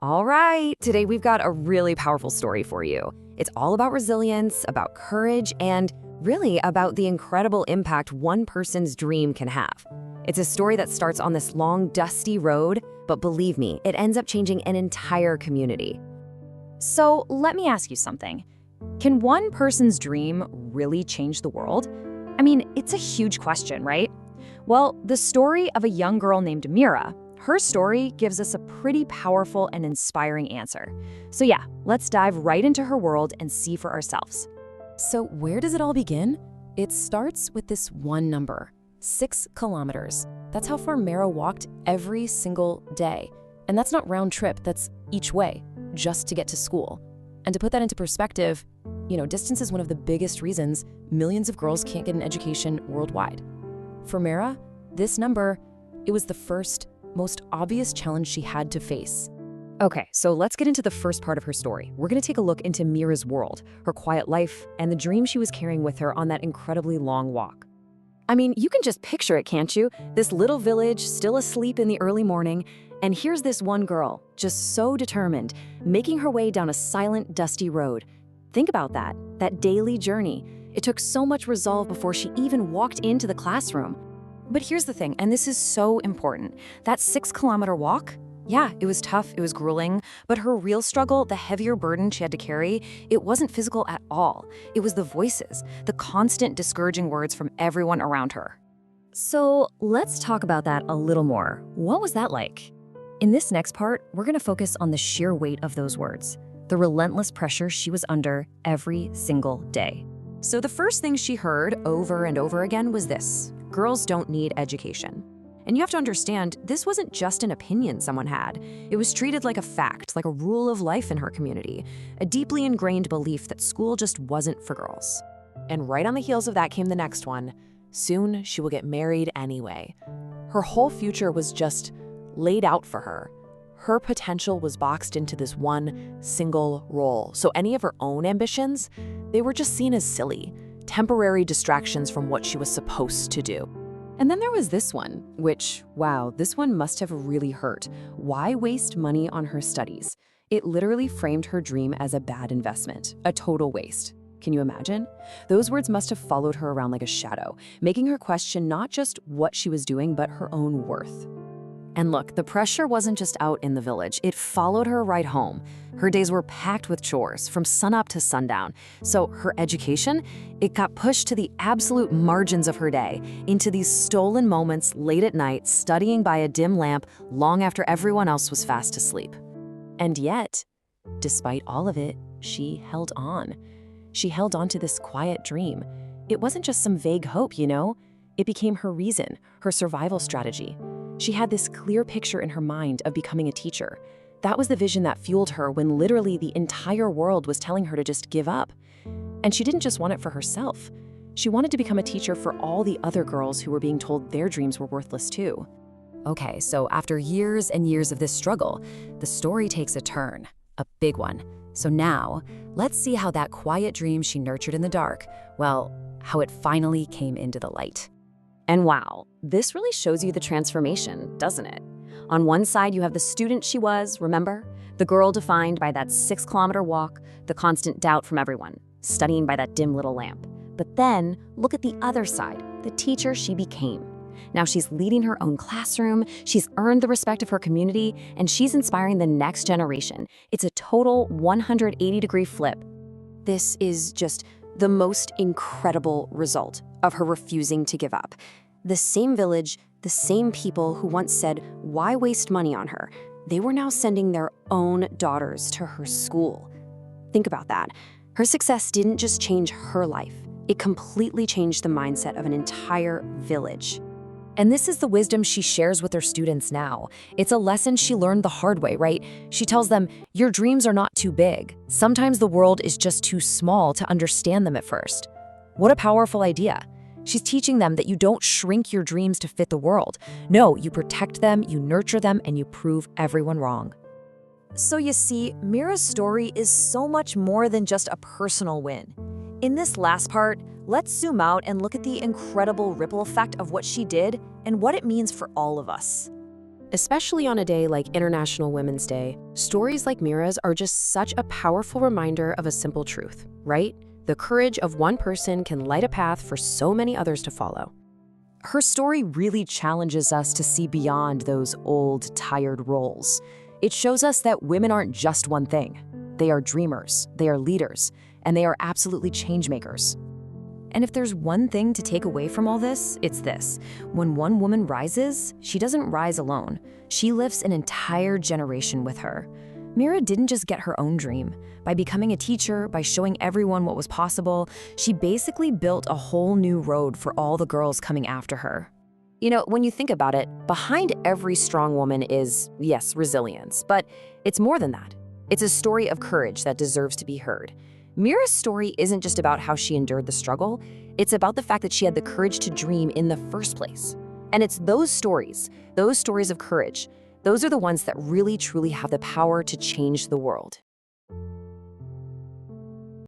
All right, today we've got a really powerful story for you. It's all about resilience, about courage, and really about the incredible impact one person's dream can have. It's a story that starts on this long, dusty road, but believe me, it ends up changing an entire community. So let me ask you something. Can one person's dream really change the world? I mean, it's a huge question, right? Well, the story of a young girl named Meera, her story gives us a pretty powerful and inspiring answer. So yeah, let's dive right into her world and see for ourselves. So where does it all begin? It starts with this one number, 6 kilometers. That's how far Meera walked every single day. And that's not round trip, that's each way, just to get to school. And to put that into perspective, distance is one of the biggest reasons millions of girls can't get an education worldwide. For Meera, this number, it was the first, most obvious challenge she had to face. Okay, so let's get into the first part of her story. We're gonna take a look into Meera's world, her quiet life, and the dream she was carrying with her on that incredibly long walk. I mean, you can just picture it, can't you? This little village, still asleep in the early morning, and here's this one girl, just so determined, making her way down a silent, dusty road. Think about that daily journey. It took so much resolve before she even walked into the classroom. But here's the thing, and this is so important. That 6-kilometer walk, yeah, it was tough, it was grueling, but her real struggle, the heavier burden she had to carry, it wasn't physical at all. It was the voices, the constant discouraging words from everyone around her. So let's talk about that a little more. What was that like? In this next part, we're gonna focus on the sheer weight of those words, the relentless pressure she was under every single day. So the first thing she heard over and over again was this: girls don't need education. And you have to understand, this wasn't just an opinion someone had. It was treated like a fact, like a rule of life in her community, a deeply ingrained belief that school just wasn't for girls. And right on the heels of that came the next one. Soon she will get married anyway. Her whole future was just laid out for her. Her potential was boxed into this one single role. So any of her own ambitions, they were just seen as silly, temporary distractions from what she was supposed to do. And then there was this one, which, wow, this one must have really hurt. Why waste money on her studies? It literally framed her dream as a bad investment, a total waste. Can you imagine? Those words must have followed her around like a shadow, making her question not just what she was doing, but her own worth. And look, the pressure wasn't just out in the village, it followed her right home. Her days were packed with chores, from sunup to sundown. So her education, it got pushed to the absolute margins of her day, into these stolen moments late at night, studying by a dim lamp long after everyone else was fast asleep. And yet, despite all of it, she held on. She held on to this quiet dream. It wasn't just some vague hope, It became her reason, her survival strategy. She had this clear picture in her mind of becoming a teacher. That was the vision that fueled her when literally the entire world was telling her to just give up. And she didn't just want it for herself. She wanted to become a teacher for all the other girls who were being told their dreams were worthless too. Okay, so after years and years of this struggle, the story takes a turn, a big one. So now, let's see how that quiet dream she nurtured in the dark, well, how it finally came into the light. And wow, this really shows you the transformation, doesn't it? On one side, you have the student she was, remember? The girl defined by that 6-kilometer walk, the constant doubt from everyone, studying by that dim little lamp. But then, look at the other side, the teacher she became. Now she's leading her own classroom, she's earned the respect of her community, and she's inspiring the next generation. It's a total 180-degree flip. This is just the most incredible result of her refusing to give up. The same village, the same people who once said, why waste money on her? They were now sending their own daughters to her school. Think about that. Her success didn't just change her life. It completely changed the mindset of an entire village. And this is the wisdom she shares with her students now. It's a lesson she learned the hard way, right? She tells them, your dreams are not too big. Sometimes the world is just too small to understand them at first. What a powerful idea. She's teaching them that you don't shrink your dreams to fit the world. No, you protect them, you nurture them, and you prove everyone wrong. So you see, Meera's story is so much more than just a personal win. In this last part, let's zoom out and look at the incredible ripple effect of what she did and what it means for all of us. Especially on a day like International Women's Day, stories like Meera's are just such a powerful reminder of a simple truth, right? The courage of one person can light a path for so many others to follow. Her story really challenges us to see beyond those old, tired roles. It shows us that women aren't just one thing. They are dreamers, they are leaders, and they are absolutely change makers. And if there's one thing to take away from all this, it's this. When one woman rises, she doesn't rise alone. She lifts an entire generation with her. Meera didn't just get her own dream. By becoming a teacher, by showing everyone what was possible, she basically built a whole new road for all the girls coming after her. You know, when you think about it, behind every strong woman is, yes, resilience, but it's more than that. It's a story of courage that deserves to be heard. Meera's story isn't just about how she endured the struggle, it's about the fact that she had the courage to dream in the first place. And it's those stories of courage, those are the ones that really truly have the power to change the world.